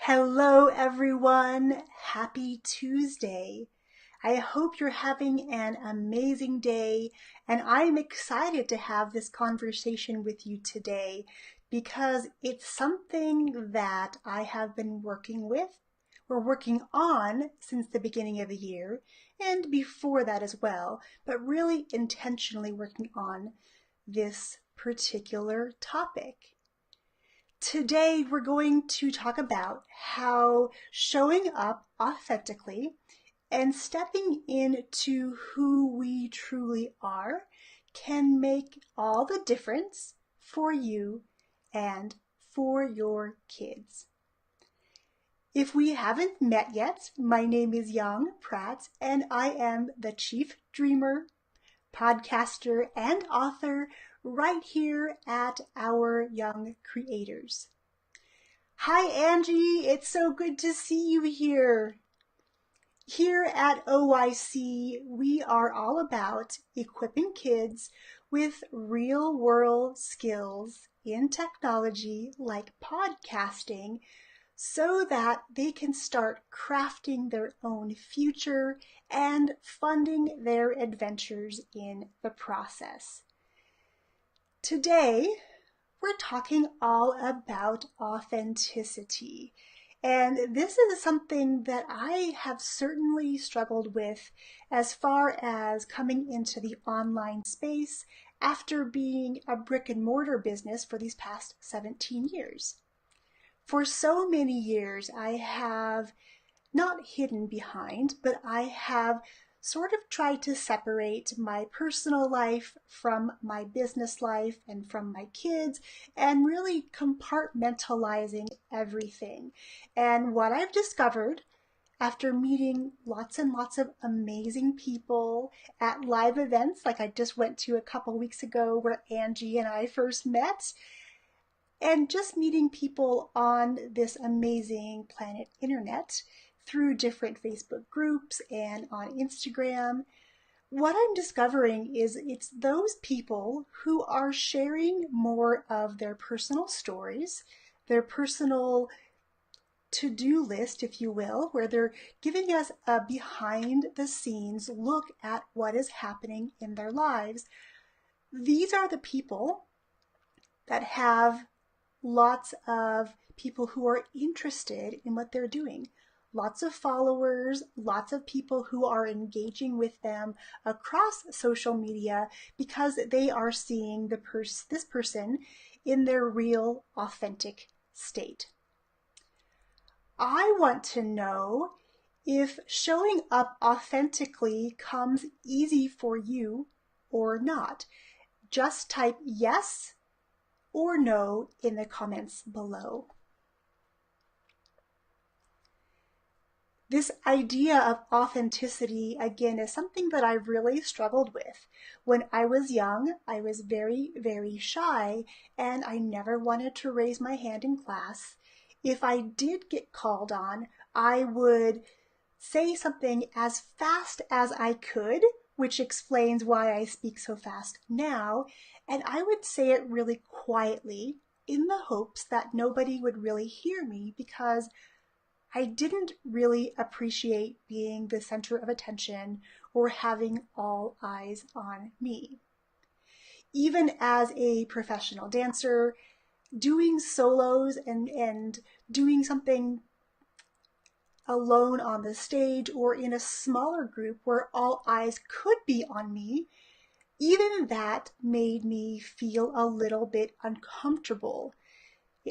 Hello, everyone. Happy Tuesday. I hope you're having an amazing day, and I'm excited to have this conversation with you today because it's something that I have been working with. We're working on since the beginning of the year and before that as well, but really intentionally working on this particular topic. Today, we're going to talk about how showing up authentically and stepping into who we truly are can make all the difference for you and for your kids. If we haven't met yet, my name is Yang Pratt, and I am the Chief Dreamer, podcaster, and author right here at Our Young Creators. Hi, Angie. It's so good to see you here. Here at OYC, we are all about equipping kids with real-world skills in technology like podcasting so that they can start crafting their own future and funding their adventures in the process. Today, we're talking all about authenticity. And this is something that I have certainly struggled with as far as coming into the online space after being a brick and mortar business for these past 17 years. For so many years, I have not hidden behind, but I have sort of tried to separate my personal life from my business life and from my kids and really compartmentalizing everything. And what I've discovered after meeting lots and lots of amazing people at live events, like I just went to a couple weeks ago where Angie and I first met, and just meeting people on this amazing planet internet through different Facebook groups and on Instagram, what I'm discovering is it's those people who are sharing more of their personal stories, their personal to-do list, if you will, where they're giving us a behind-the-scenes look at what is happening in their lives. These are the people that have lots of people who are interested in what they're doing. Lots of followers, lots of people who are engaging with them across social media because they are seeing this person in their real, authentic state. I want to know if showing up authentically comes easy for you or not. Just type yes or no in the comments below. This idea of authenticity, again, is something that I've really struggled with. When I was young, I was very, very shy, and I never wanted to raise my hand in class. If I did get called on, I would say something as fast as I could, which explains why I speak so fast now, and I would say it really quietly in the hopes that nobody would really hear me because I didn't really appreciate being the center of attention or having all eyes on me. Even as a professional dancer, doing solos and doing something alone on the stage or in a smaller group where all eyes could be on me, even that made me feel a little bit uncomfortable.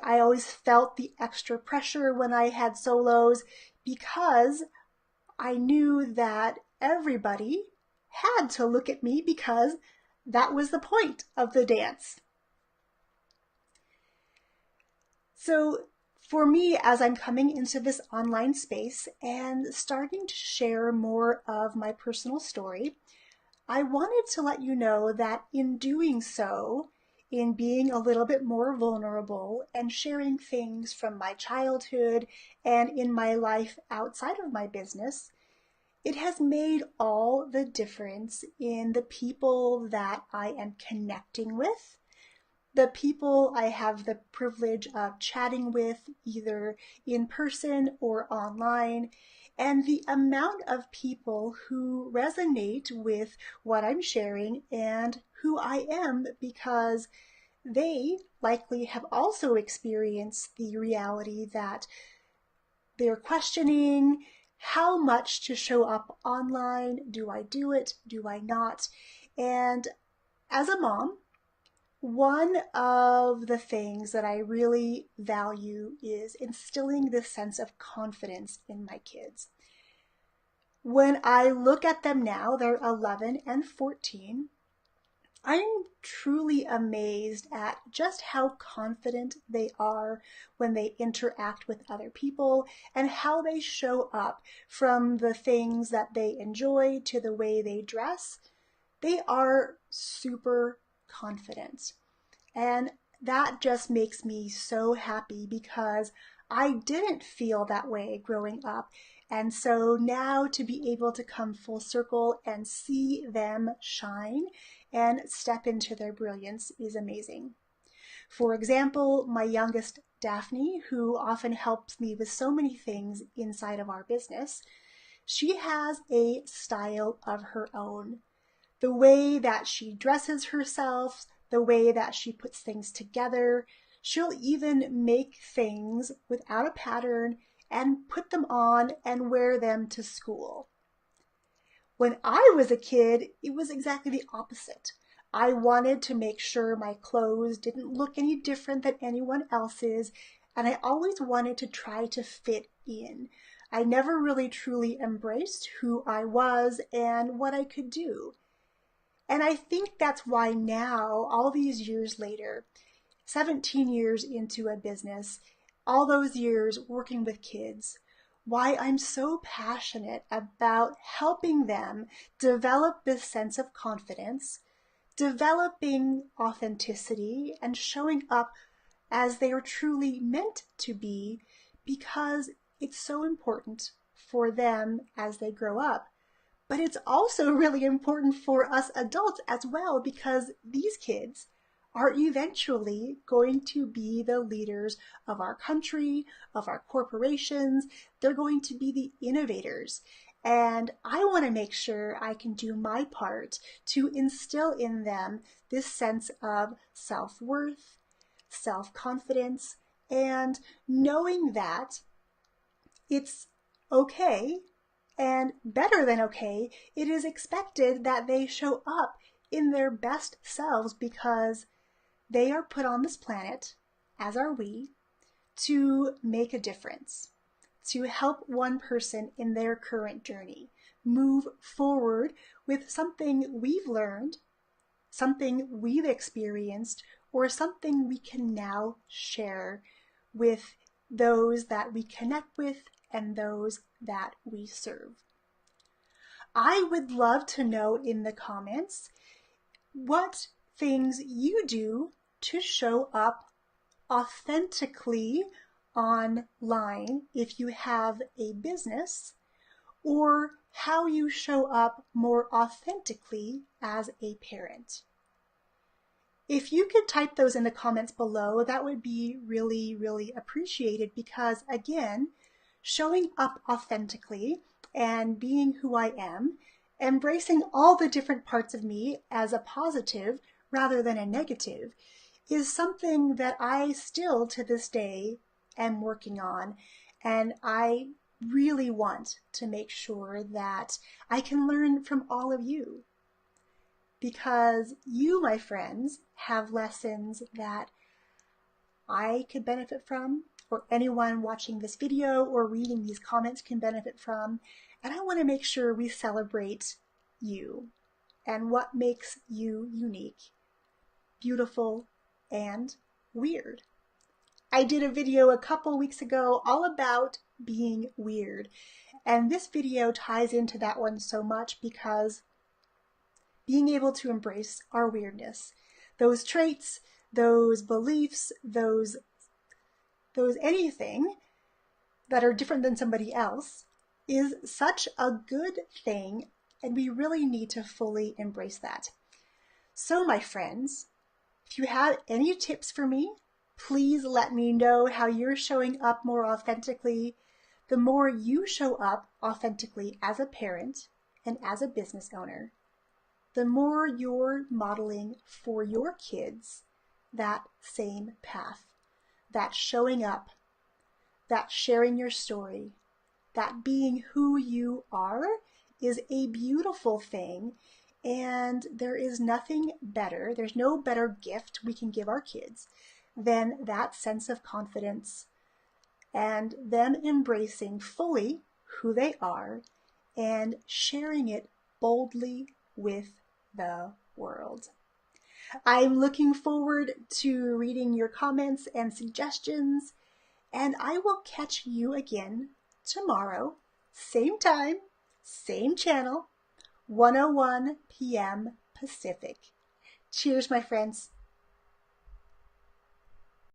I always felt the extra pressure when I had solos because I knew that everybody had to look at me because that was the point of the dance. So for me, as I'm coming into this online space and starting to share more of my personal story, I wanted to let you know that in doing so, in being a little bit more vulnerable and sharing things from my childhood and in my life outside of my business, it has made all the difference in the people that I am connecting with, the people I have the privilege of chatting with, either in person or online, and the amount of people who resonate with what I'm sharing and who I am, because they likely have also experienced the reality that they're questioning how much to show up online. Do I do it? Do I not? And as a mom, one of the things that I really value is instilling this sense of confidence in my kids. When I look at them now, they're 11 and 14, I'm truly amazed at just how confident they are when they interact with other people and how they show up, from the things that they enjoy to the way they dress. They are super confident. And that just makes me so happy, because I didn't feel that way growing up. And so now to be able to come full circle and see them shine and step into their brilliance is amazing. For example, my youngest, Daphne, who often helps me with so many things inside of our business, she has a style of her own. The way that she dresses herself, the way that she puts things together. She'll even make things without a pattern and put them on and wear them to school. When I was a kid, it was exactly the opposite. I wanted to make sure my clothes didn't look any different than anyone else's, and I always wanted to try to fit in. I never really truly embraced who I was and what I could do. And I think that's why now, all these years later, 17 years into a business, all those years working with kids, why I'm so passionate about helping them develop this sense of confidence, developing authenticity, and showing up as they are truly meant to be, because it's so important for them as they grow up. But it's also really important for us adults as well, because these kids are eventually going to be the leaders of our country, of our corporations. They're going to be the innovators. And I want to make sure I can do my part to instill in them this sense of self-worth, self-confidence, and knowing that it's okay, and better than okay, it is expected that they show up in their best selves, because they are put on this planet, as are we, to make a difference, to help one person in their current journey move forward with something we've learned, something we've experienced, or something we can now share with those that we connect with and those that we serve. I would love to know in the comments what things you do to show up authentically online if you have a business, or how you show up more authentically as a parent. If you could type those in the comments below, that would be really, really appreciated, because again, showing up authentically and being who I am, embracing all the different parts of me as a positive rather than a negative, is something that I still to this day am working on. And I really want to make sure that I can learn from all of you, because you, my friends, have lessons that I could benefit from, or anyone watching this video or reading these comments can benefit from. And I want to make sure we celebrate you and what makes you unique, beautiful, and weird. I did a video a couple weeks ago all about being weird, and this video ties into that one so much, because being able to embrace our weirdness, those traits, those beliefs, those anything that are different than somebody else, is such a good thing, and we really need to fully embrace that. So, my friends, If you have any tips for me, please let me know how you're showing up more authentically. The more you show up authentically as a parent and as a business owner, the more you're modeling for your kids that same path, that showing up, that sharing your story, that being who you are is a beautiful thing. And there is nothing better, there's no better gift we can give our kids than that sense of confidence and them embracing fully who they are and sharing it boldly with the world. I'm looking forward to reading your comments and suggestions, and I will catch you again tomorrow, same time, same channel, 1:01 p.m. Pacific. Cheers, my friends.